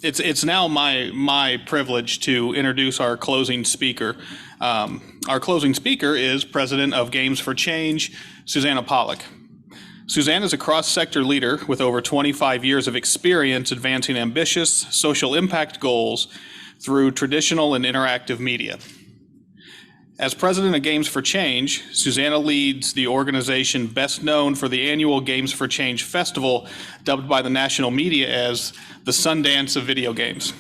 It's now my privilege to introduce our closing speaker. Our closing speaker is President of Games for Change, Susanna Pollack. Susanna is a cross-sector leader with over 25 years of experience advancing ambitious social impact goals through traditional and interactive media. As president of Games for Change, Susanna leads the organization best known for the annual Games for Change festival, dubbed by the national media as the Sundance of video games.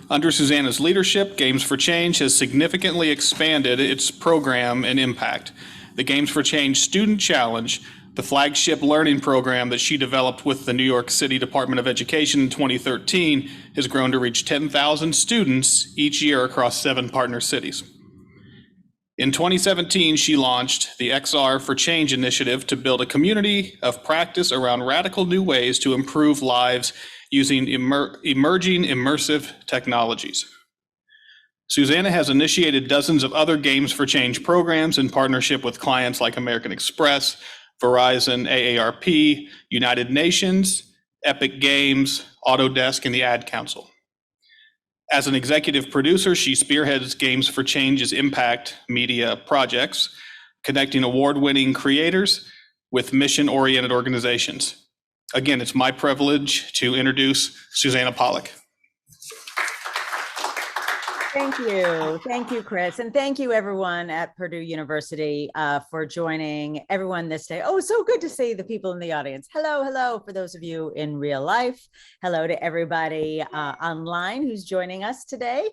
Under Susanna's leadership, Games for Change has significantly expanded its program and impact. The Games for Change Student Challenge, the flagship learning program that she developed with the New York City Department of Education in 2013, has grown to reach 10,000 students each year across 7 partner cities. In 2017, she launched the XR for Change initiative to build a community of practice around radical new ways to improve lives using emerging immersive technologies. Susanna has initiated dozens of other Games for Change programs in partnership with clients like American Express, Verizon, AARP, United Nations, Epic Games, Autodesk, and the Ad Council. As an executive producer, she spearheads Games for Change's impact media projects, connecting award-winning creators with mission-oriented organizations. Again, it's my privilege to introduce Susanna Pollack. Thank you, Chris, and thank you everyone at Purdue University for joining everyone this day. Oh, so good to see the people in the audience. Hello for those of you in real life. Hello to everybody online who's joining us today.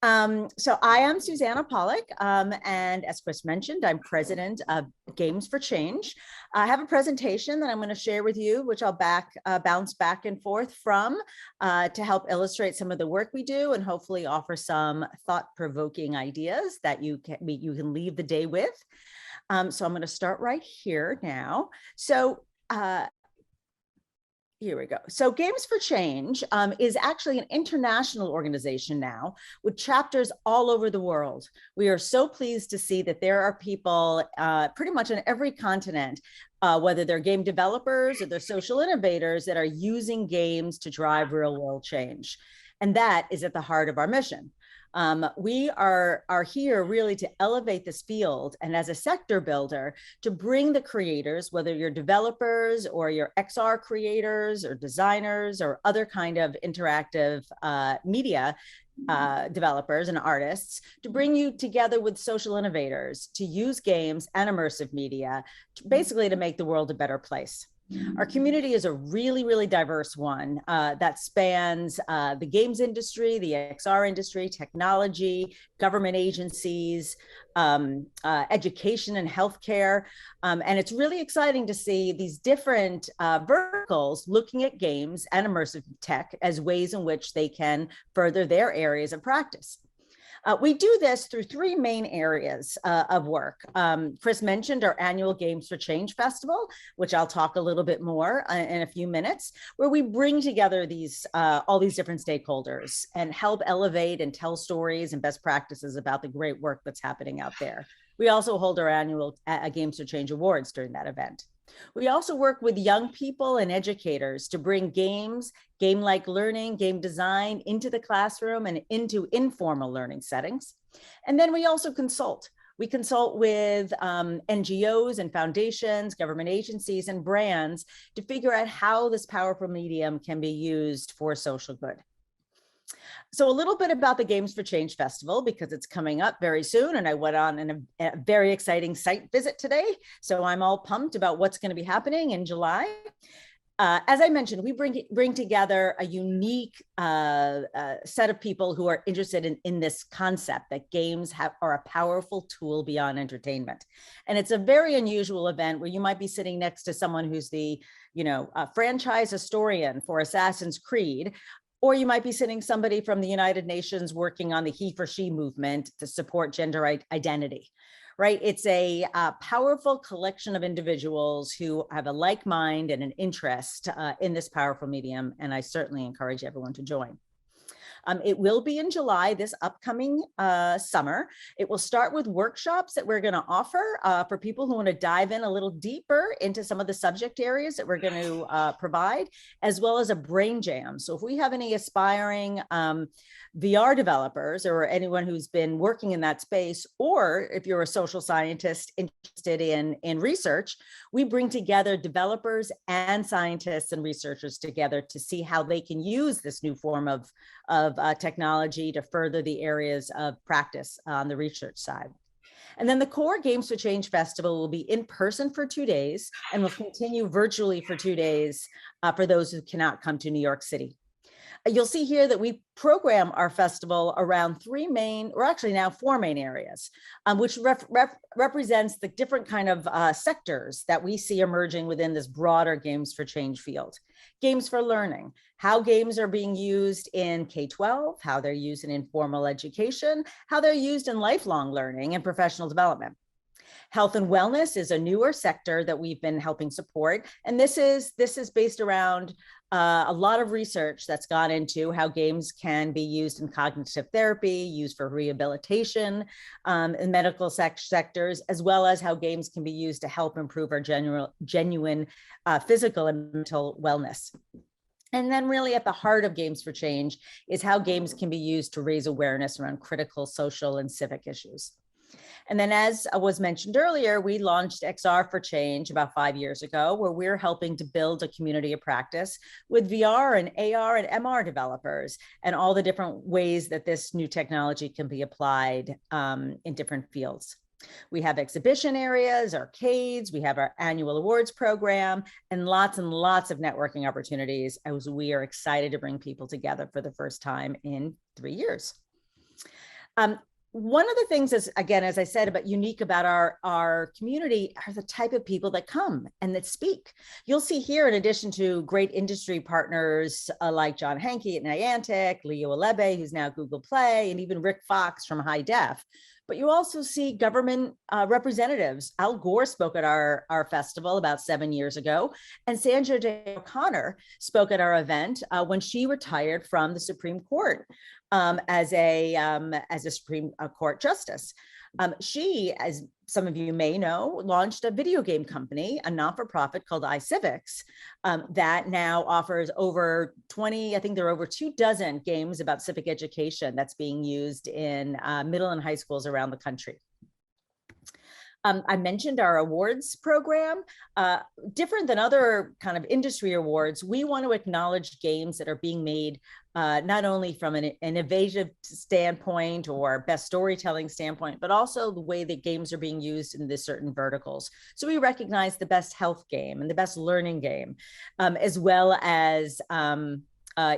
So I am Susanna Pollack, and as Chris mentioned, I'm president of Games for Change. I have a presentation that I'm going to share with you, which I'll bounce back and forth from to help illustrate some of the work we do and hopefully offer some thought-provoking ideas that you can leave the day with. So I'm going to start right here now. So here we go. So Games for Change is actually an international organization now with chapters all over the world. We are so pleased to see that there are people pretty much on every continent, whether they're game developers or they're social innovators that are using games to drive real world change. And that is at the heart of our mission. We are here really to elevate this field and as a sector builder to bring the creators, whether you're developers or you're XR creators or designers or other kind of interactive media developers and artists, to bring you together with social innovators to use games and immersive media basically to make the world a better place. Our community is a really diverse one that spans the games industry, the XR industry, technology, government agencies, education and healthcare. And it's really exciting to see these different verticals looking at games and immersive tech as ways in which they can further their areas of practice. We do this through 3 main areas of work. Chris mentioned our annual Games for Change Festival, which I'll talk a little bit more in a few minutes, where we bring together these all these different stakeholders and help elevate and tell stories and best practices about the great work that's happening out there. We also hold our annual Games for Change Awards during that event. We also work with young people and educators to bring games, game-like learning, game design into the classroom and into informal learning settings. And then we also consult. We consult with NGOs and foundations, government agencies, and brands to figure out how this powerful medium can be used for social good. So a little bit about the Games for Change Festival, because it's coming up very soon. And I went on a very exciting site visit today. So I'm all pumped about what's going to be happening in July. As I mentioned, we bring together a unique set of people who are interested in this concept that games are a powerful tool beyond entertainment. And it's a very unusual event where you might be sitting next to someone who's the franchise historian for Assassin's Creed, or you might be sitting somebody from the United Nations working on the he for she movement to support gender identity, right? It's a powerful collection of individuals who have a like mind and an interest in this powerful medium, and I certainly encourage everyone to join. It will be in July, this upcoming summer. It will start with workshops that we're going to offer for people who want to dive in a little deeper into some of the subject areas that we're going to provide, as well as a brain jam. So if we have any aspiring VR developers or anyone who's been working in that space, or if you're a social scientist interested in research, we bring together developers and scientists and researchers together to see how they can use this new form of technology to further the areas of practice on the research side. And then the core Games for Change Festival will be in person for 2 days and will continue virtually for 2 days for those who cannot come to New York City. You'll see here that we program our festival around 3 main, or actually now 4 main areas, which represents the different kind of sectors that we see emerging within this broader Games for Change field. Games for learning, how games are being used in K-12, how they're used in informal education, how they're used in lifelong learning and professional development. Health and wellness is a newer sector that we've been helping support. And this is based around a lot of research that's gone into how games can be used in cognitive therapy, used for rehabilitation in medical sectors, as well as how games can be used to help improve our genuine physical and mental wellness. And then really at the heart of Games for Change is how games can be used to raise awareness around critical social and civic issues. And then, as was mentioned earlier, we launched XR for Change about 5 years ago, where we're helping to build a community of practice with VR and AR and MR developers and all the different ways that this new technology can be applied in different fields. We have exhibition areas, arcades, we have our annual awards program, and lots of networking opportunities as we are excited to bring people together for the first time in 3 years. One of the things is, again, as I said, unique about our community are the type of people that come and that speak. You'll see here, in addition to great industry partners like John Hankey at Niantic, Leo Alebe, who's now Google Play, and even Rick Fox from High Def. But you also see government representatives. Al Gore spoke at our festival about 7 years ago, and Sandra Day O'Connor spoke at our event when she retired from the Supreme Court as a Supreme Court justice. She, as some of you may know, launched a video game company, a not-for-profit called iCivics, that now offers over 20, I think there are over 24 games about civic education that's being used in middle and high schools around the country. I mentioned our awards program. Different than other kind of industry awards, we want to acknowledge games that are being made not only from an innovative standpoint or best storytelling standpoint, but also the way that games are being used in the certain verticals. So we recognize the best health game and the best learning game, as well as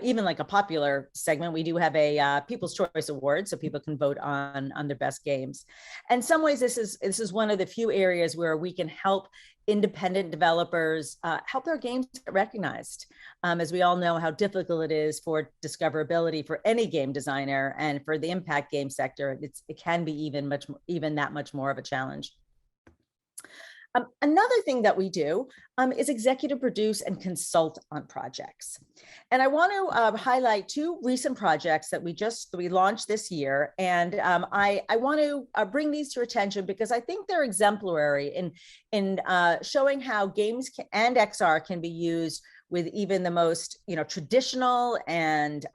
even like a popular segment. We do have a People's Choice Award, so people can vote on their best games. And in some ways, this is one of the few areas where we can help independent developers help their games get recognized. As we all know how difficult it is for discoverability for any game designer, and for the impact game sector, it can be even that much more of a challenge. Another thing that we do is executive produce and consult on projects. And I want to highlight 2 recent projects that we launched this year. And I want to bring these to your attention because I think they're exemplary in showing how games and XR can be used with even the most traditional and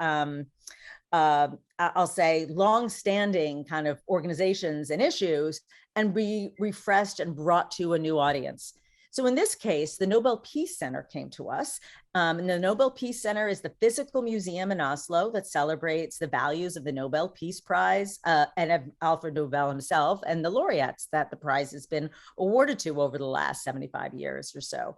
I'll say long-standing kind of organizations and issues, and be refreshed and brought to a new audience. So in this case, the Nobel Peace Center came to us. And the Nobel Peace Center is the physical museum in Oslo that celebrates the values of the Nobel Peace Prize and of Alfred Nobel himself and the laureates that the prize has been awarded to over the last 75 years or so.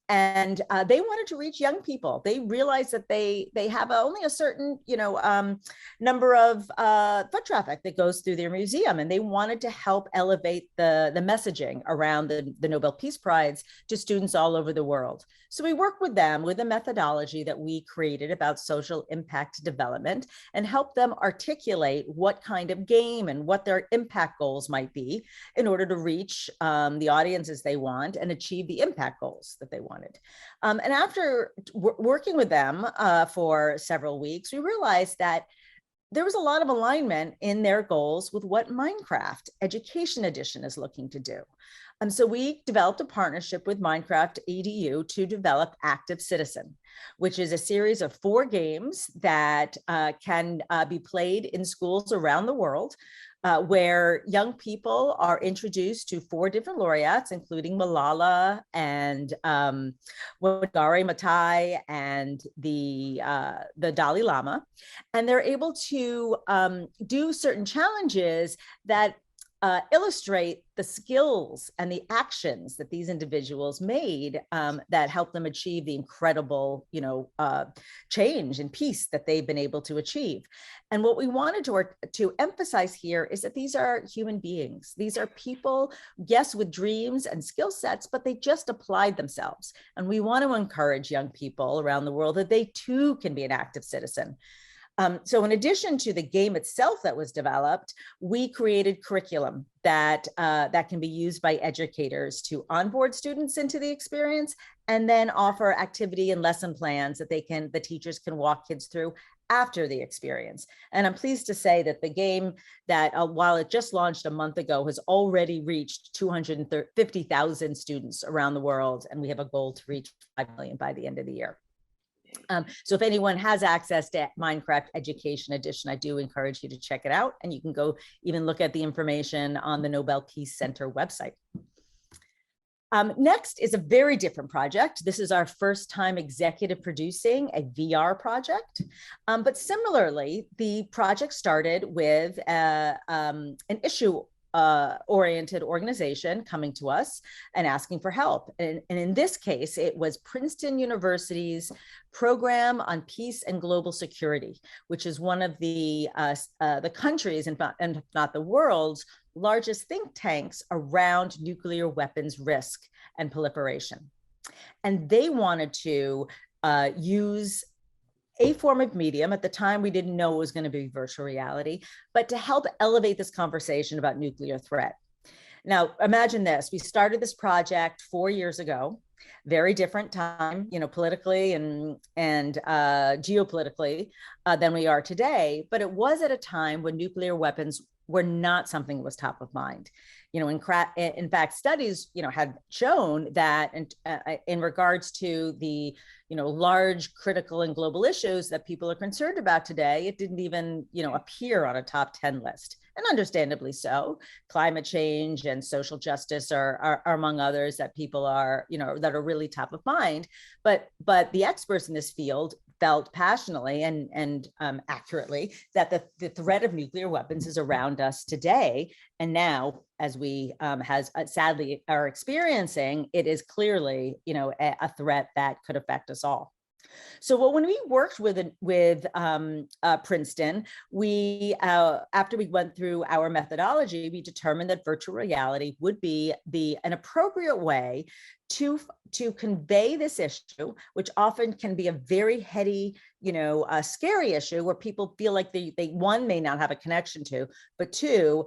And they wanted to reach young people. They realized that they have only a certain number of foot traffic that goes through their museum, and they wanted to help elevate the messaging around the Nobel Peace Prize to students all over the world. So we work with them with a methodology that we created about social impact development, and help them articulate what kind of game and what their impact goals might be in order to reach the audiences they want and achieve the impact goals that they want wanted. And after working with them for several weeks, we realized that there was a lot of alignment in their goals with what Minecraft Education Edition is looking to do. So we developed a partnership with Minecraft EDU to develop Active Citizen, which is a series of 4 games that can be played in schools around the world, where young people are introduced to 4 different laureates, including Malala and Wangari Maathai and the Dalai Lama. And they're able to do certain challenges that illustrate the skills and the actions that these individuals made that help them achieve the incredible, change and peace that they've been able to achieve. And what we wanted to emphasize here is that these are human beings. These are people, yes, with dreams and skill sets, but they just applied themselves. And we want to encourage young people around the world that they too can be an active citizen. So in addition to the game itself that was developed, we created curriculum that can be used by educators to onboard students into the experience, and then offer activity and lesson plans that the teachers can walk kids through after the experience. And I'm pleased to say that the game that while it just launched a month ago has already reached 250,000 students around the world. And we have a goal to reach 5 million by the end of the year. So if anyone has access to Minecraft Education Edition, I do encourage you to check it out. And you can go even look at the information on the Nobel Peace Center website. Next is a very different project. This is our first time executive producing a VR project. But similarly, the project started with an issue oriented organization coming to us and asking for help. And in this case, it was Princeton University's Program on Peace and Global Security, which is one of the countries, and if not the world's largest think tanks around nuclear weapons risk and proliferation. And they wanted to use a form of medium. At the time, we didn't know it was going to be virtual reality, but to help elevate this conversation about nuclear threat. Now, imagine this. We started this project 4 years ago, very different time, politically and geopolitically than we are today. But it was at a time when nuclear weapons were not something that was top of mind. In fact, studies, had shown that in regards to the, large critical and global issues that people are concerned about today, it didn't even, appear on a top 10 list. And understandably so. Climate change and social justice are among others that people are, that are really top of mind. But the experts in this field felt passionately and accurately that the threat of nuclear weapons is around us today. And now, as we sadly are experiencing, it is clearly, a threat that could affect us all. So when we worked with Princeton, we after we went through our methodology, we determined that virtual reality would be an appropriate way to convey this issue, which often can be a very heady, scary issue where people feel like they one may not have a connection to, but two,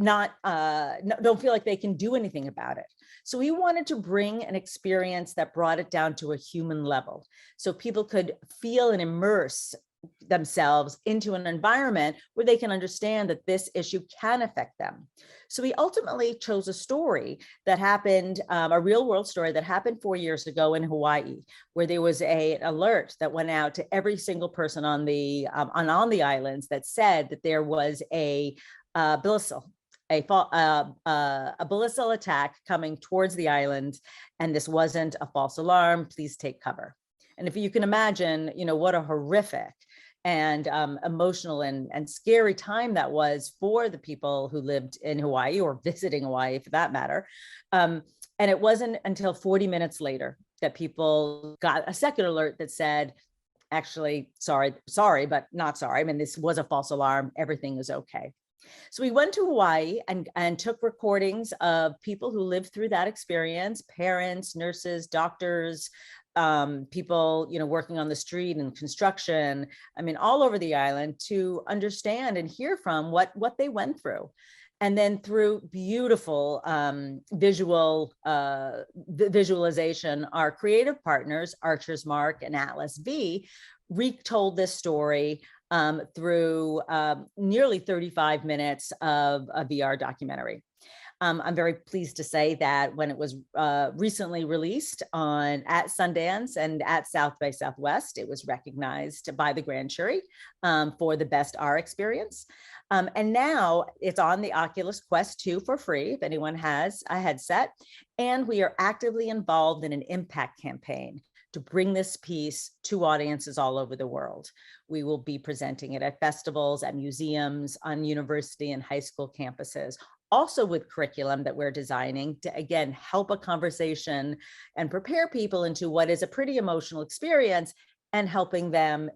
don't feel like they can do anything about it. So we wanted to bring an experience that brought it down to a human level, so people could feel and immerse themselves into an environment where they can understand that this issue can affect them. So we ultimately chose a story that happened, a real world story that happened 4 years ago in Hawaii, where there was an alert that went out to every single person on the islands that said that there was a ballistic attack coming towards the island, and this wasn't a false alarm. Please take cover. And if you can imagine, what a horrific and emotional and scary time that was for the people who lived in Hawaii or visiting Hawaii, for that matter. And it wasn't until 40 minutes later that people got a second alert that said, actually, sorry, but not sorry. I mean, this was a false alarm. Everything is okay. So we went to Hawaii and took recordings of people who lived through that experience, parents, nurses, doctors, people, working on the street and construction, all over the island, to understand and hear from what they went through. And then through beautiful visualization, our creative partners, Archer's Mark and Atlas V, retold this story through nearly 35 minutes of a VR documentary. I'm very pleased to say that when it was recently released at Sundance and at South by Southwest, it was recognized by the grand jury for the best R experience. And now it's on the Oculus Quest 2 for free, if anyone has a headset. And we are actively involved in an impact campaign to bring this piece to audiences all over the world. We will be presenting it at festivals, at museums, on university and high school campuses, also with curriculum that we're designing to, again, help a conversation and prepare people into what is a pretty emotional experience, and helping them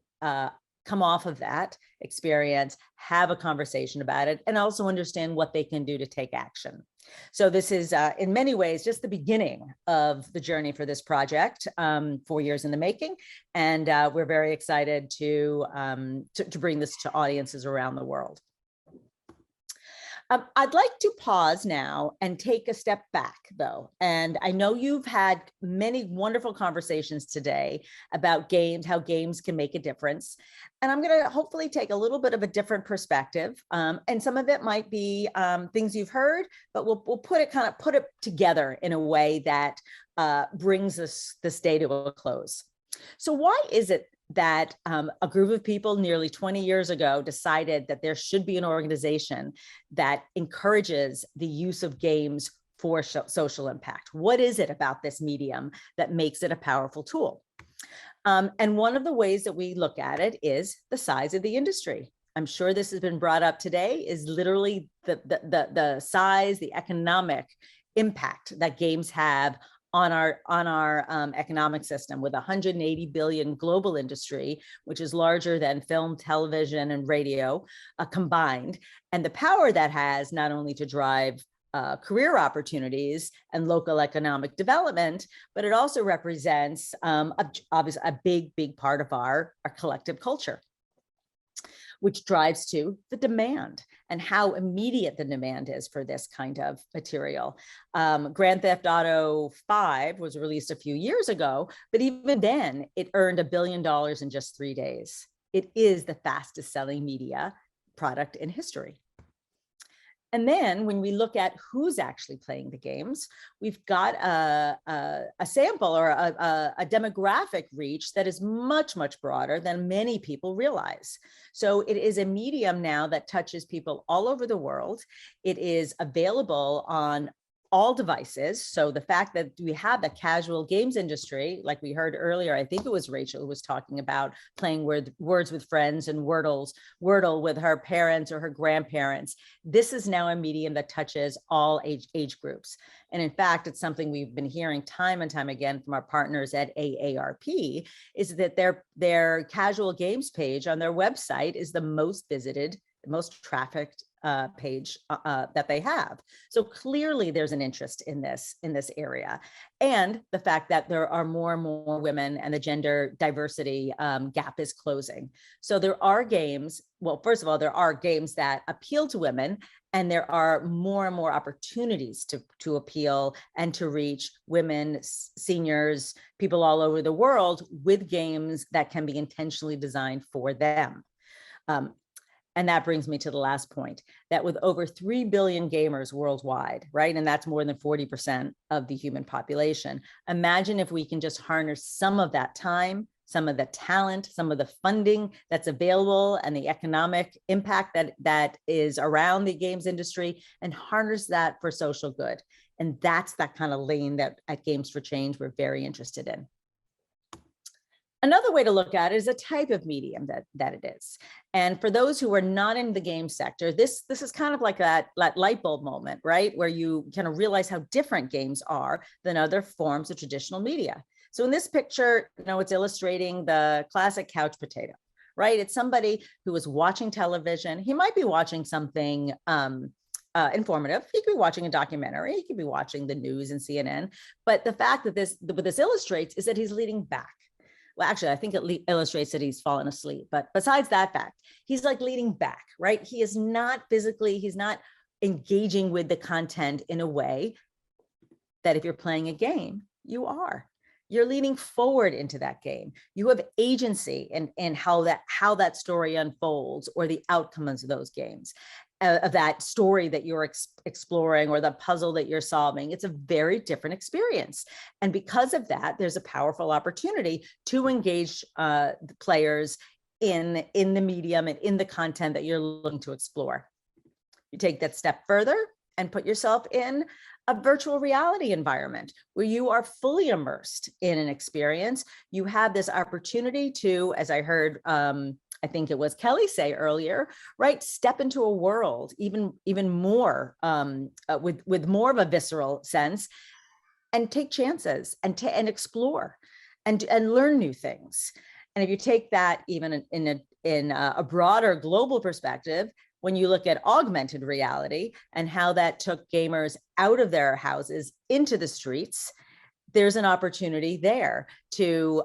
come off of that experience, have a conversation about it, and also understand what they can do to take action. So this is in many ways just the beginning of the journey for this project, 4 years in the making. And we're very excited to bring this to audiences around the world. I'd like to pause now and take a step back, though. And I know you've had many wonderful conversations today about games, how games can make a difference. And I'm going to hopefully take a little bit of a different perspective. And some of it might be things you've heard, but we'll put it together in a way that brings this day to a close. So why is it that a group of people nearly 20 years ago decided that there should be an organization that encourages the use of games for social impact? What is it about this medium that makes it a powerful tool? And one of the ways that we look at it is the size of the industry. I'm sure this has been brought up today, is literally the size, the economic impact that games have on our economic system, with 180 billion global industry, which is larger than film, television, and radio combined, and the power that has not only to drive career opportunities and local economic development, but it also represents obviously a big part of our collective culture, which drives to the demand and how immediate the demand is for this kind of material. Grand Theft Auto 5 was released a few years ago, but even then it earned $1 billion in just 3 days. It is the fastest selling media product in history. And then when we look at who's actually playing the games, we've got a sample or a demographic reach that is much broader than many people realize. So it is a medium now that touches people all over the world. It is available on all devices. So the fact that we have the casual games industry, like we heard earlier, I think it was Rachel who was talking about playing words with friends and Wordle with her parents or her grandparents. This is now a medium that touches all age groups. And in fact, it's something we've been hearing time and time again from our partners at AARP, is that their casual games page on their website is the most visited, the most trafficked page that they have. So clearly there's an interest in this area. And the fact that there are more and more women and the gender diversity gap is closing. So there are games, well, first of all, there are games that appeal to women, and there are more and more opportunities to appeal and to reach women, seniors, people all over the world with games that can be intentionally designed for them. And that brings me to the last point, that with over 3 billion gamers worldwide, right? And that's more than 40% of the human population. Imagine if we can just harness some of that time, some of the talent, some of the funding that's available, and the economic impact that is around the games industry, and harness that for social good. And that's that kind of lane that at Games for Change we're very interested in. Another way to look at it is a type of medium that it is. And for those who are not in the game sector, this is kind of like that light bulb moment, right? Where you kind of realize how different games are than other forms of traditional media. So in this picture, it's illustrating the classic couch potato, right? It's somebody who is watching television. He might be watching something informative. He could be watching a documentary. He could be watching the news and CNN. But the fact that what this illustrates is that he's leaning back. Well, actually, I think it illustrates that he's fallen asleep. But besides that fact, he's like leaning back, right? He is not physically, he's not engaging with the content in a way that if you're playing a game, you're leaning forward into that game. You have agency in how that story unfolds, or the outcomes of those games, of that story that you're exploring, or the puzzle that you're solving. It's a very different experience. And because of that, there's a powerful opportunity to engage the players in the medium and in the content that you're looking to explore. You take that step further and put yourself in a virtual reality environment where you are fully immersed in an experience. You have this opportunity to, as I heard, I think it was Kelly say earlier, right? Step into a world even more with more of a visceral sense, and take chances and explore and learn new things. And if you take that even in a broader global perspective, when you look at augmented reality and how that took gamers out of their houses into the streets, there's an opportunity there to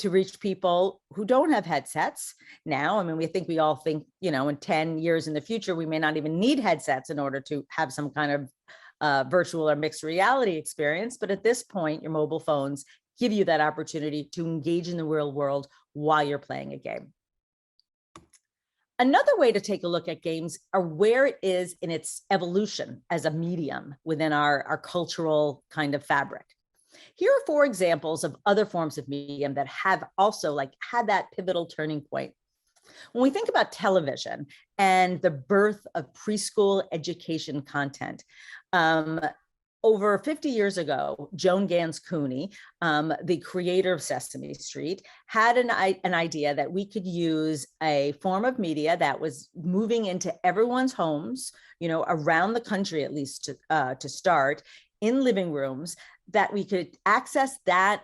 reach people who don't have headsets now. I mean, we all think, in 10 years in the future, we may not even need headsets in order to have some kind of virtual or mixed reality experience. But at this point, your mobile phones give you that opportunity to engage in the real world while you're playing a game. Another way to take a look at games are where it is in its evolution as a medium within our cultural kind of fabric. Here are 4 examples of other forms of medium that have also had that pivotal turning point. When we think about television and the birth of preschool education content, over 50 years ago, Joan Gans Cooney, the creator of Sesame Street, had an idea that we could use a form of media that was moving into everyone's homes, around the country, at least to start, in living rooms, that we could access that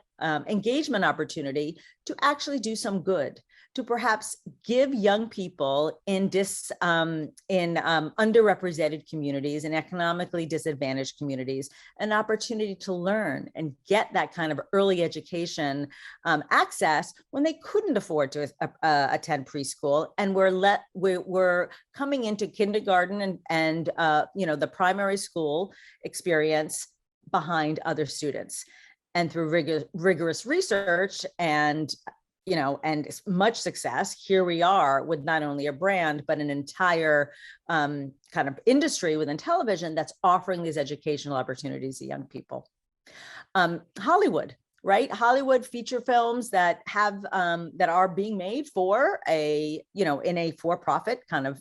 engagement opportunity to actually do some good, to perhaps give young people in underrepresented communities and economically disadvantaged communities an opportunity to learn and get that kind of early education access when they couldn't afford to attend preschool, and we're coming into kindergarten and the primary school experience behind other students. And through rigorous research and much success, here we are with not only a brand, but an entire kind of industry within television that's offering these educational opportunities to young people. Hollywood, right? Hollywood feature films that have that are being made for in a for-profit kind of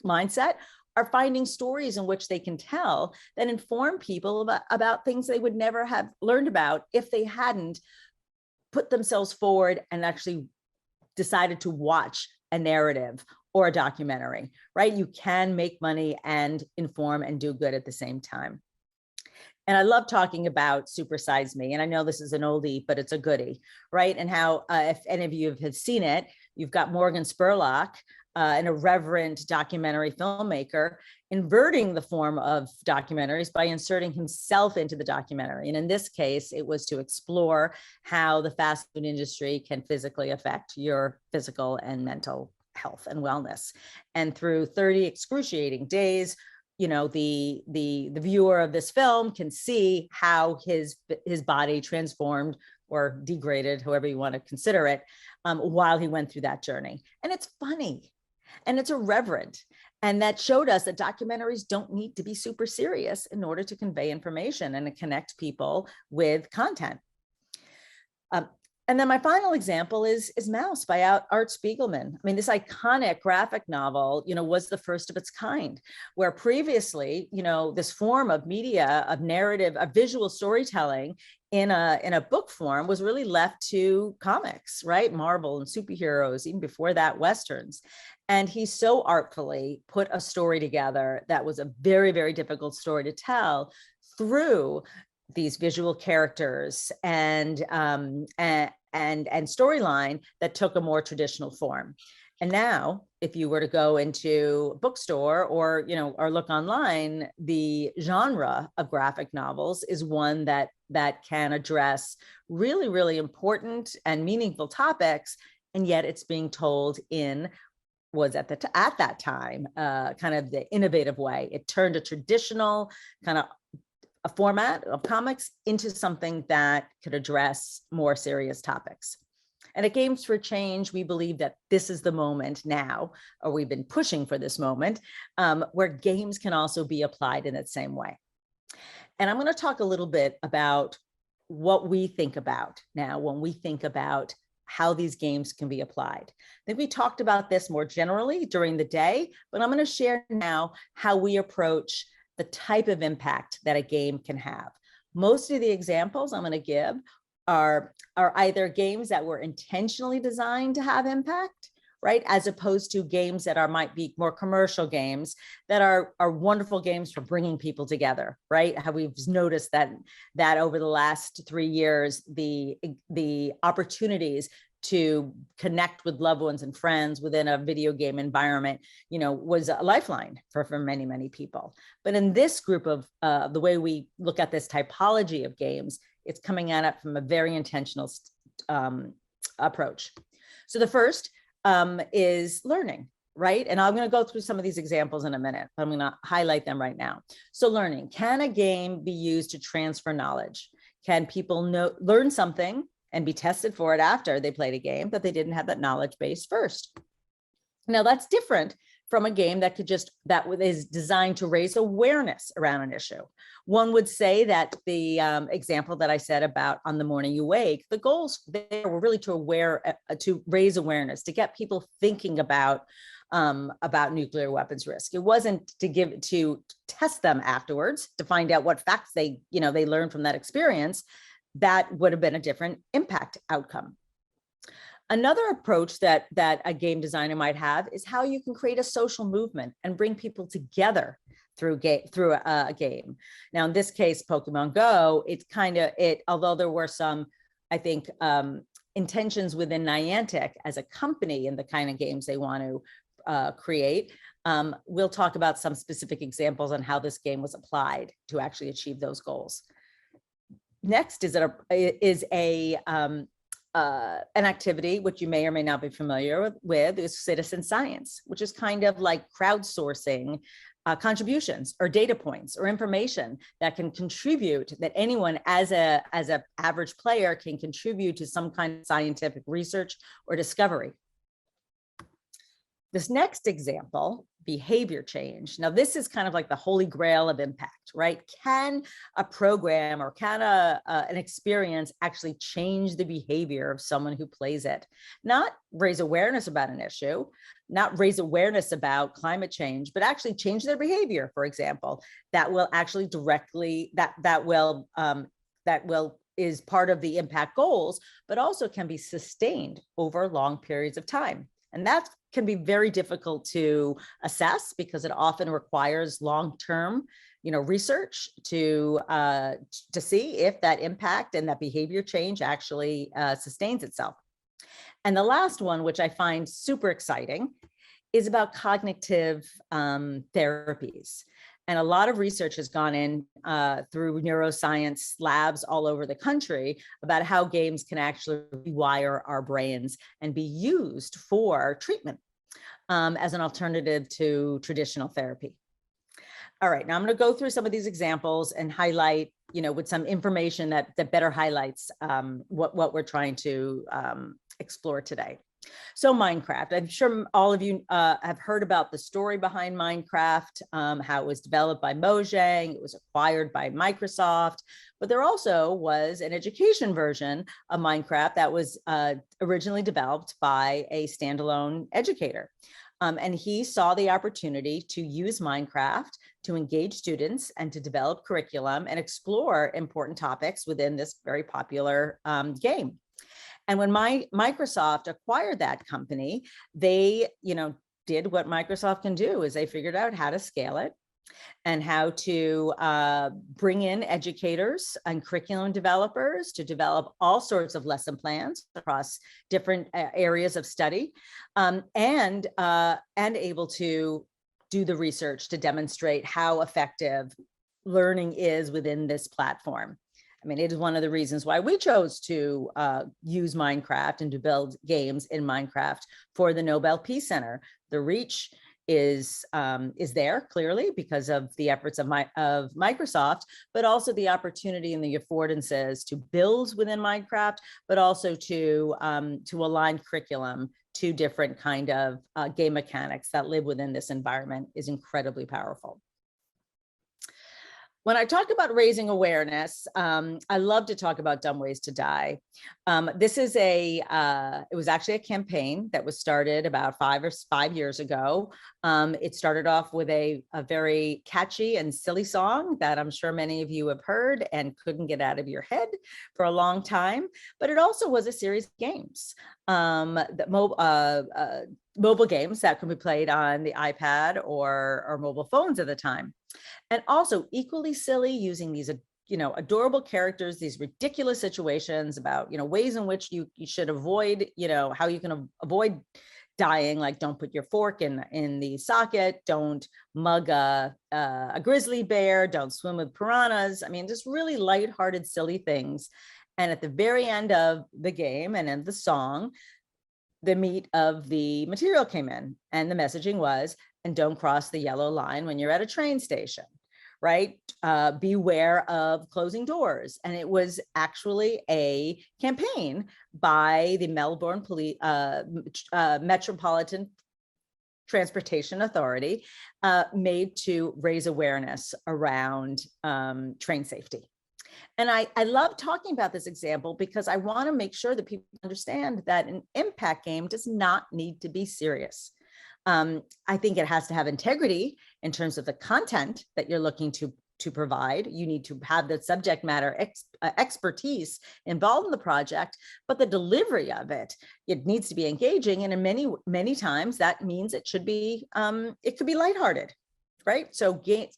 mindset, are finding stories in which they can tell that inform people about things they would never have learned about if they hadn't put themselves forward and actually decided to watch a narrative or a documentary, right? You can make money and inform and do good at the same time. And I love talking about Super Size Me. And I know this is an oldie, but it's a goodie, right? And how, if any of you have seen it, you've got Morgan Spurlock, an irreverent documentary filmmaker, inverting the form of documentaries by inserting himself into the documentary. And in this case, it was to explore how the fast food industry can physically affect your physical and mental health and wellness. And through 30 excruciating days, the viewer of this film can see how his body transformed or degraded, however you want to consider it, while he went through that journey. And it's funny. And it's irreverent. And that showed us that documentaries don't need to be super serious in order to convey information and to connect people with content. And then my final example is Mouse by Art Spiegelman. I mean, this iconic graphic novel, was the first of its kind, where previously, this form of media, of narrative, of visual storytelling in a book form was really left to comics, right? Marvel and superheroes, even before that, Westerns. And he so artfully put a story together that was a very, very difficult story to tell through these visual characters and storyline that took a more traditional form. And now, if you were to go into a bookstore or look online, the genre of graphic novels is one that can address really, really important and meaningful topics, and yet it's being told in was at that time kind of the innovative way. It turned a traditional kind of a format of comics into something that could address more serious topics. And at Games for Change, we believe that this is the moment now, or we've been pushing for this moment, where games can also be applied in that same way. And I'm going to talk a little bit about what we think about now when we think about how these games can be applied. I think we talked about this more generally during the day, but I'm going to share now how we approach the type of impact that a game can have. Most of the examples I'm going to give are either games that were intentionally designed to have impact, right? As opposed to games that might be more commercial games that are wonderful games for bringing people together, right? How we've noticed that over the last 3 years, the opportunities to connect with loved ones and friends within a video game environment, was a lifeline for many, many people. But in this group of the way we look at this typology of games, it's coming at it from a very intentional approach. So the first is learning, right? And I'm going to go through some of these examples in a minute, but I'm going to highlight them right now. So learning, can a game be used to transfer knowledge? Can people learn something and be tested for it after they played a game, but they didn't have that knowledge base first? Now that's different from a game that is designed to raise awareness around an issue. One would say that the example that I said about On the Morning You Wake, the goals there were really to raise awareness, to get people thinking about nuclear weapons risk. It wasn't to test them afterwards to find out what facts they learned from that experience. That would have been a different impact outcome. Another approach that a game designer might have is how you can create a social movement and bring people together through a game. Now, in this case, Pokemon Go, although there were some, I think, intentions within Niantic as a company and the kind of games they want to create, we'll talk about some specific examples on how this game was applied to actually achieve those goals. Next is an activity which you may or may not be familiar with is citizen science, which is kind of like crowdsourcing contributions or data points or information that can contribute, that anyone as a average player can contribute to some kind of scientific research or discovery. This next example, behavior change. Now, this is kind of like the holy grail of impact, right? Can a program or can an experience actually change the behavior of someone who plays it? Not raise awareness about an issue, not raise awareness about climate change, but actually change their behavior, for example, that will actually directly, is part of the impact goals, but also can be sustained over long periods of time. And that can be very difficult to assess because it often requires long-term, research to see if that impact and that behavior change actually sustains itself. And the last one, which I find super exciting, is about cognitive therapies. And a lot of research has gone in through neuroscience labs all over the country about how games can actually rewire our brains and be used for treatment as an alternative to traditional therapy. All right, now I'm going to go through some of these examples and highlight, with some information that better highlights what we're trying to explore today. So Minecraft, I'm sure all of you have heard about the story behind Minecraft, how it was developed by Mojang, it was acquired by Microsoft, but there also was an education version of Minecraft that was originally developed by a standalone educator. And he saw the opportunity to use Minecraft to engage students and to develop curriculum and explore important topics within this very popular game. And when Microsoft acquired that company, they, did what Microsoft can do, is they figured out how to scale it and how to bring in educators and curriculum developers to develop all sorts of lesson plans across different areas of study, and able to do the research to demonstrate how effective learning is within this platform. mean, it is one of the reasons why we chose to use Minecraft and to build games in Minecraft for the Nobel Peace Center. The reach is there clearly because of the efforts of Microsoft, but also the opportunity and the affordances to build within Minecraft, but also to align curriculum to different kind of game mechanics that live within this environment is incredibly powerful. When I talk about raising awareness, I love to talk about Dumb Ways to Die. This is it was actually a campaign that was started about 5 years ago. It started off with a very catchy and silly song that I'm sure many of you have heard and couldn't get out of your head for a long time, but it also was a series of games. Mobile games that could be played on the iPad or mobile phones at the time. And also equally silly, using these, adorable characters, these ridiculous situations about, ways in which you should avoid, how you can avoid dying, like don't put your fork in the socket, don't mug a grizzly bear, don't swim with piranhas. I mean, just really lighthearted, silly things. And at the very end of the game and in the song, the meat of the material came in, and the messaging was, and don't cross the yellow line when you're at a train station, right? Beware of closing doors. And it was actually a campaign by the Melbourne Metropolitan Transportation Authority made to raise awareness around train safety. And I love talking about this example because I want to make sure that people understand that an impact game does not need to be serious. I think it has to have integrity in terms of the content that you're looking to provide. You need to have the subject matter expertise involved in the project, but the delivery of it needs to be engaging. And in many times that means it could be lighthearted. Right. So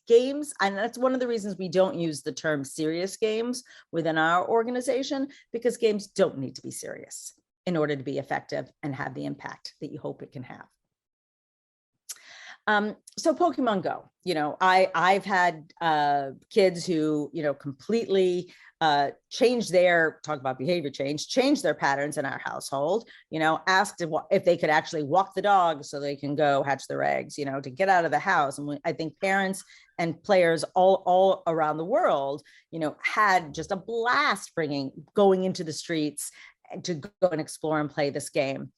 games, and that's one of the reasons we don't use the term serious games within our organization, because games don't need to be serious in order to be effective and have the impact that you hope it can have. So Pokemon Go, I've had kids who, completely change talk about behavior change their patterns in our household, asked if they could actually walk the dog so they can go hatch their eggs, to get out of the house. And I think parents and players all around the world, had just a blast going into the streets to go and explore and play this game.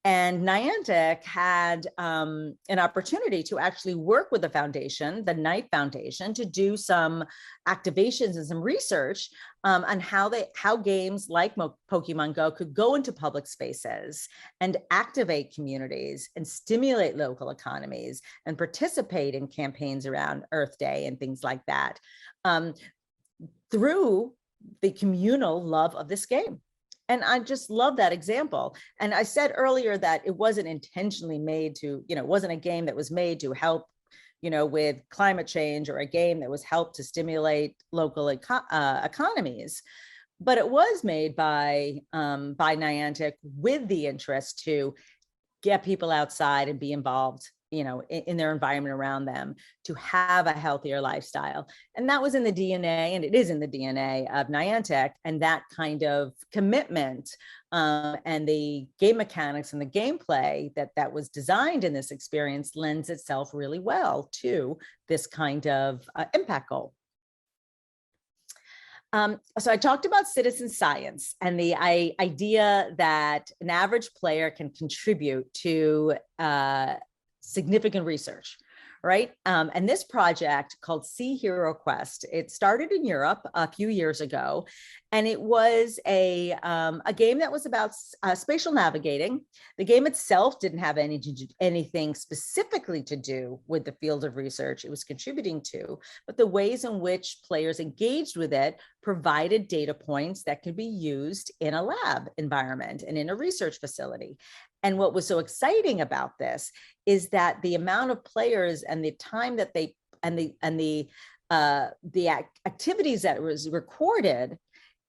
And Niantic had an opportunity to actually work with the foundation, the Knight Foundation, to do some activations and some research on how games like Pokemon Go could go into public spaces and activate communities and stimulate local economies and participate in campaigns around Earth Day and things like that through the communal love of this game. And I just love that example. And I said earlier that it wasn't intentionally made to, it wasn't a game that was made to help, with climate change, or a game that was helped to stimulate local economies. But it was made by Niantic with the interest to get people outside and be involved, in their environment around them, to have a healthier lifestyle. And that was in the DNA, and it is in the DNA of Niantic, and that kind of commitment and the game mechanics and the gameplay that was designed in this experience lends itself really well to this kind of impact goal. So I talked about citizen science and the idea that an average player can contribute to significant research, right? And this project called Sea Hero Quest, it started in Europe a few years ago, and it was a game that was about spatial navigating. The game itself didn't have anything specifically to do with the field of research it was contributing to, but the ways in which players engaged with it provided data points that could be used in a lab environment and in a research facility. And what was so exciting about this is that the amount of players and the time that the activities that was recorded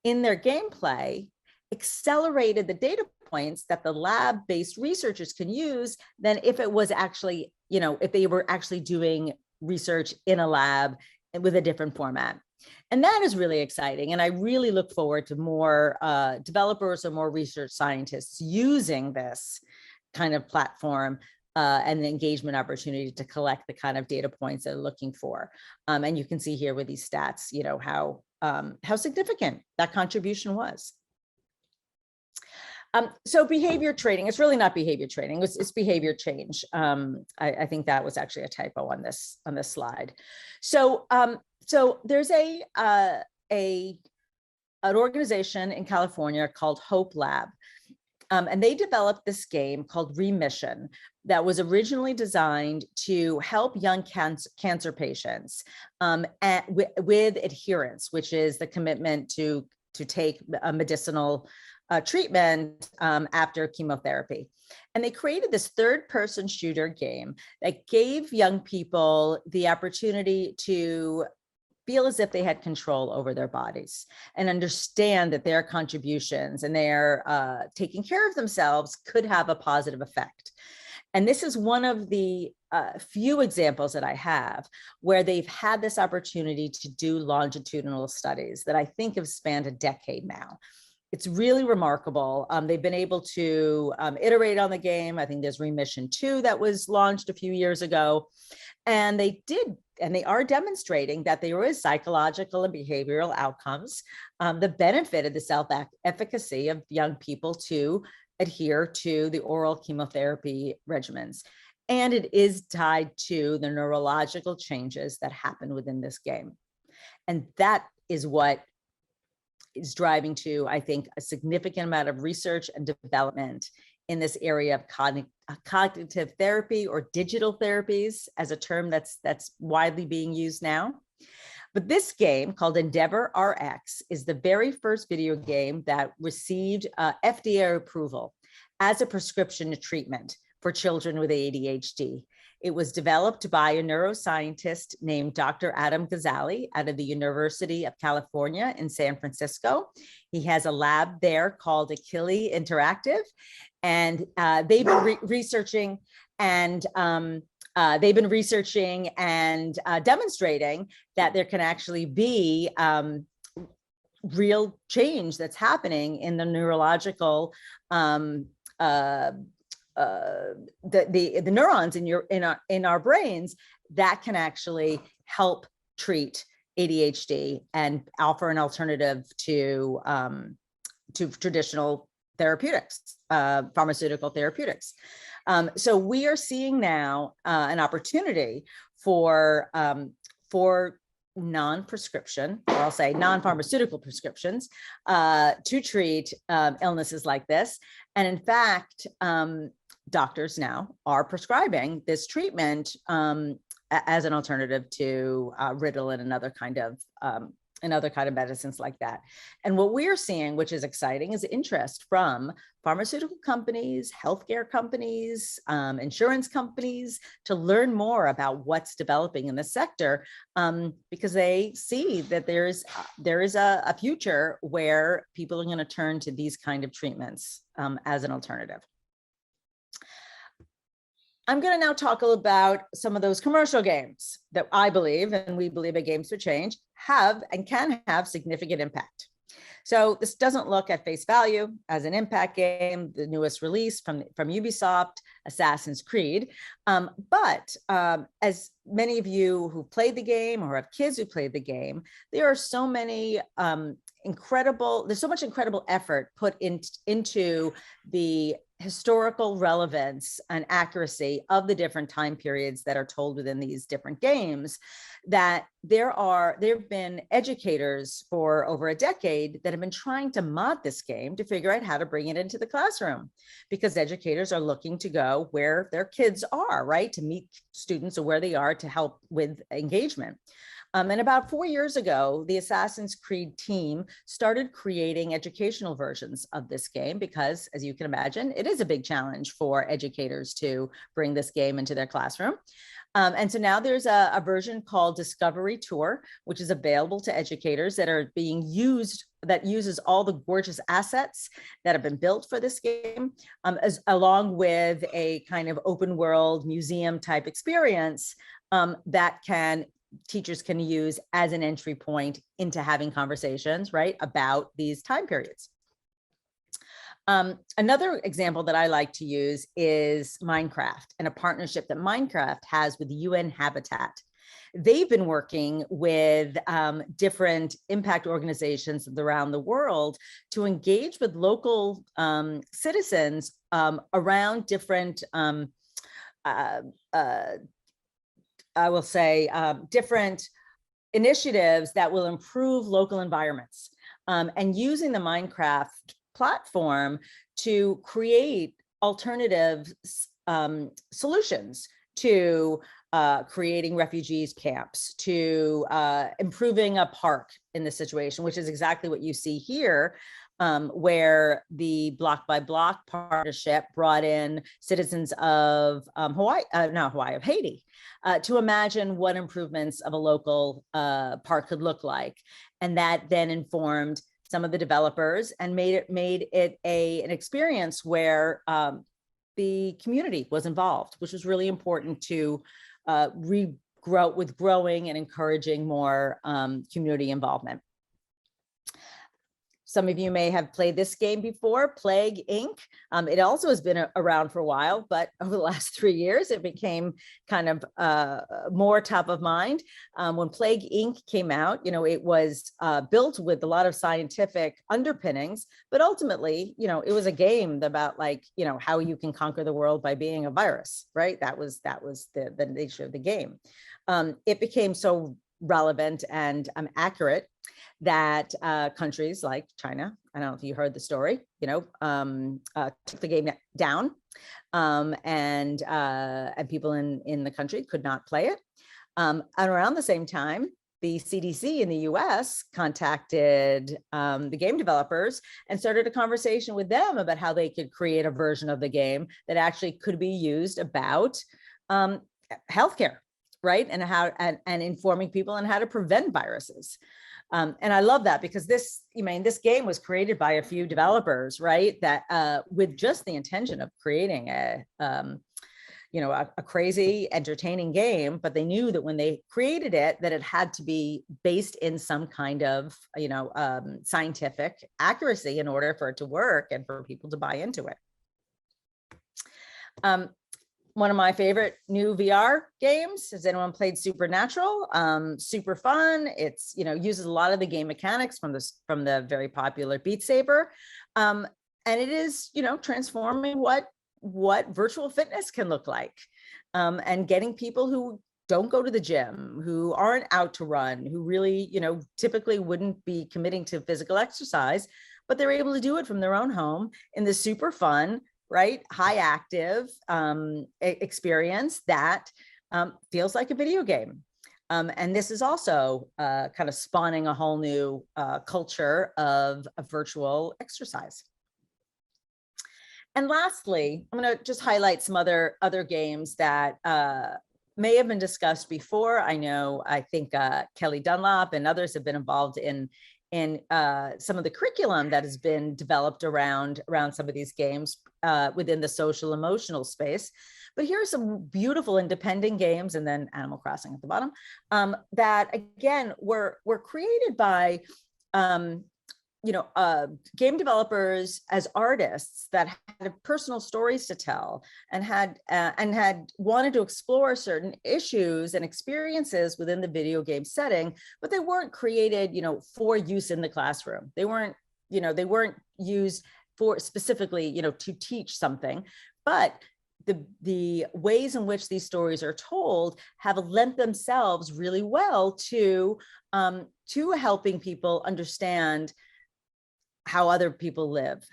in their gameplay accelerated the data points that the lab-based researchers can use than if it was actually, if they were actually doing research in a lab with a different format. And that is really exciting. And I really look forward to more developers or more research scientists using this kind of platform and the engagement opportunity to collect the kind of data points they're looking for. And you can see here with these stats, you know, how significant that contribution was. So behavior trading, it's really not behavior trading, it's behavior change. I think that was actually a typo on this slide. So there's an organization in California called Hope Lab. And they developed this game called Remission that was originally designed to help young cancer patients with adherence, which is the commitment to take a medicinal treatment after chemotherapy. And they created this third-person shooter game that gave young people the opportunity to feel as if they had control over their bodies and understand that their contributions and their taking care of themselves could have a positive effect. And this is one of the few examples that I have where they've had this opportunity to do longitudinal studies that I think have spanned a decade now. It's really remarkable. They've been able to iterate on the game. I think there's Remission 2 that was launched a few years ago. And they are demonstrating that there is psychological and behavioral outcomes that benefited the self-efficacy of young people to adhere to the oral chemotherapy regimens. And it is tied to the neurological changes that happen within this game. And that is what is driving to, I think, a significant amount of research and development in this area of cognitive therapy, or digital therapies, as a term that's widely being used now. But this game, called Endeavor RX, is the very first video game that received FDA approval as a prescription treatment for children with ADHD. It was developed by a neuroscientist named Dr. Adam Gazzali out of the University of California in San Francisco. He has a lab there called Achille Interactive, and they've been researching and demonstrating that there can actually be real change that's happening in the neurological the neurons in our brains that can actually help treat ADHD and offer an alternative to traditional therapeutics, pharmaceutical therapeutics. So we are seeing now an opportunity for non-prescription, or I'll say non-pharmaceutical prescriptions to treat illnesses like this. And in fact, doctors now are prescribing this treatment as an alternative to Ritalin and other kind of medicines like that. And what we're seeing, which is exciting, is interest from pharmaceutical companies, healthcare companies, insurance companies to learn more about what's developing in the sector, because they see that there is a future where people are going to turn to these kind of treatments as an alternative. I'm going to now talk a little about some of those commercial games that I believe, and we believe at Games for Change, have and can have significant impact. So this doesn't look at face value as an impact game, the newest release from Ubisoft, Assassin's Creed. But as many of you who played the game or have kids who played the game, there are so many there's so much incredible effort put into the historical relevance and accuracy of the different time periods that are told within these different games, that there have been educators for over a decade that have been trying to mod this game to figure out how to bring it into the classroom, because educators are looking to go where their kids are, right, to meet students or where they are to help with engagement. And about 4 years ago, the Assassin's Creed team started creating educational versions of this game because, as you can imagine, it is a big challenge for educators to bring this game into their classroom. And so now there's a version called Discovery Tour, which is available to educators that are being used, that uses all the gorgeous assets that have been built for this game, along with a kind of open world museum type experience that can teachers can use as an entry point into having conversations, right, about these time periods. Another example that I like to use is Minecraft, and a partnership that Minecraft has with UN Habitat. They've been working with different impact organizations around the world to engage with local citizens around different, I will say, different initiatives that will improve local environments, and using the Minecraft platform to create alternative solutions to creating refugees camps, to improving a park in this situation, which is exactly what you see here, where the Block by Block partnership brought in citizens of of Haiti, to imagine what improvements of a local park could look like. And that then informed some of the developers and made it an experience where the community was involved, which was really important to growing and encouraging more community involvement. Some of you may have played this game before, Plague Inc. It also has been around for a while, but over the last 3 years, it became kind of more top of mind. When Plague Inc. came out, it was built with a lot of scientific underpinnings, but ultimately, it was a game about how you can conquer the world by being a virus, right? That was the nature of the game. It became so relevant and accurate that countries like China, I don't know if you heard the story, took the game down, and people in the country could not play it. And around the same time, the CDC in the US contacted the game developers and started a conversation with them about how they could create a version of the game that actually could be used about healthcare, right? And informing people on how to prevent viruses. And I love that because this game was created by a few developers, right? That with just the intention of creating a crazy, entertaining game, but they knew that when they created it, that it had to be based in some kind of, scientific accuracy in order for it to work and for people to buy into it. One of my favorite new VR games. Has anyone played Supernatural? Super fun. It's, uses a lot of the game mechanics from the very popular Beat Saber. And it is, transforming what virtual fitness can look like, and getting people who don't go to the gym, who aren't out to run, who really, typically wouldn't be committing to physical exercise, but they're able to do it from their own home in this super fun, right, high active experience that feels like a video game. And this is also kind of spawning a whole new culture of virtual exercise. And lastly, I'm going to just highlight some other games that may have been discussed before. I think Kelly Dunlop and others have been involved in some of the curriculum that has been developed around some of these games within the social emotional space. But here are some beautiful independent games, and then Animal Crossing at the bottom, that again were created by game developers as artists that had personal stories to tell and had wanted to explore certain issues and experiences within the video game setting, but they weren't created, for use in the classroom. They weren't used for specifically, to teach something, but the ways in which these stories are told have lent themselves really well to helping people understand how other people live,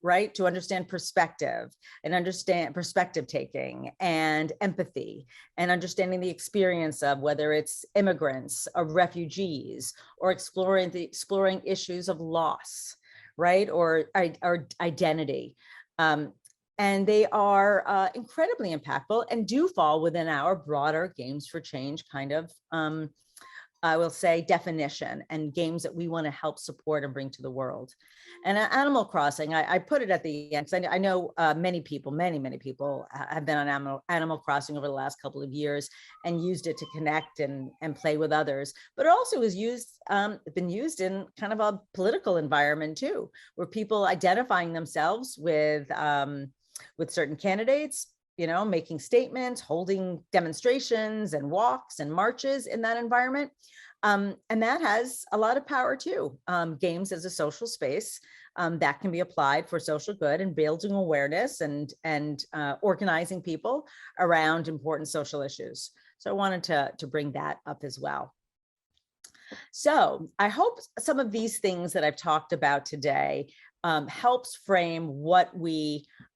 right? To understand perspective and understand perspective taking and empathy and understanding the experience of whether it's immigrants or refugees, or exploring issues of loss, right? Or identity. And they are incredibly impactful and do fall within our broader Games for Change kind of I will say, definition and games that we want to help support and bring to the world. And Animal Crossing, I put it at the end because I know many people have been on Animal Crossing over the last couple of years and used it to connect and play with others. But it also is been used in kind of a political environment too, where people identifying themselves with certain candidates, making statements, holding demonstrations and walks and marches in that environment. And that has a lot of power too. Games as a social space that can be applied for social good and building awareness and organizing people around important social issues. So I wanted to bring that up as well. So I hope some of these things that I've talked about today helps frame what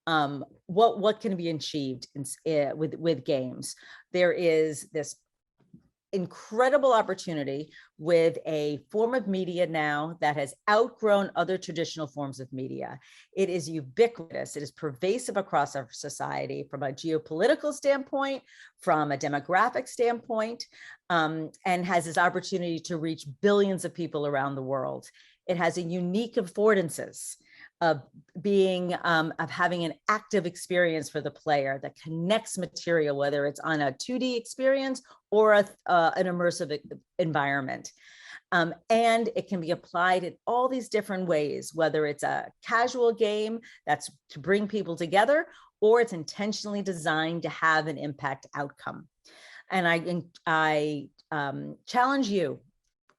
can be achieved with games. There is this incredible opportunity with a form of media now that has outgrown other traditional forms of media. It is ubiquitous. It is pervasive across our society from a geopolitical standpoint, from a demographic standpoint, and has this opportunity to reach billions of people around the world. It has a unique affordances of having an active experience for the player that connects material, whether it's on a 2D experience or an immersive environment. And it can be applied in all these different ways, whether it's a casual game that's to bring people together, or it's intentionally designed to have an impact outcome. And I challenge you,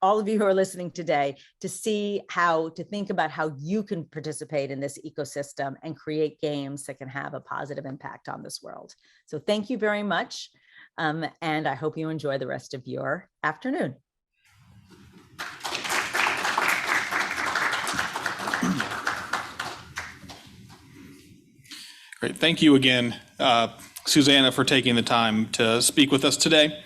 all of you who are listening today, to think about how you can participate in this ecosystem and create games that can have a positive impact on this world. So thank you very much. And I hope you enjoy the rest of your afternoon. Great. Thank you again, Susanna, for taking the time to speak with us today.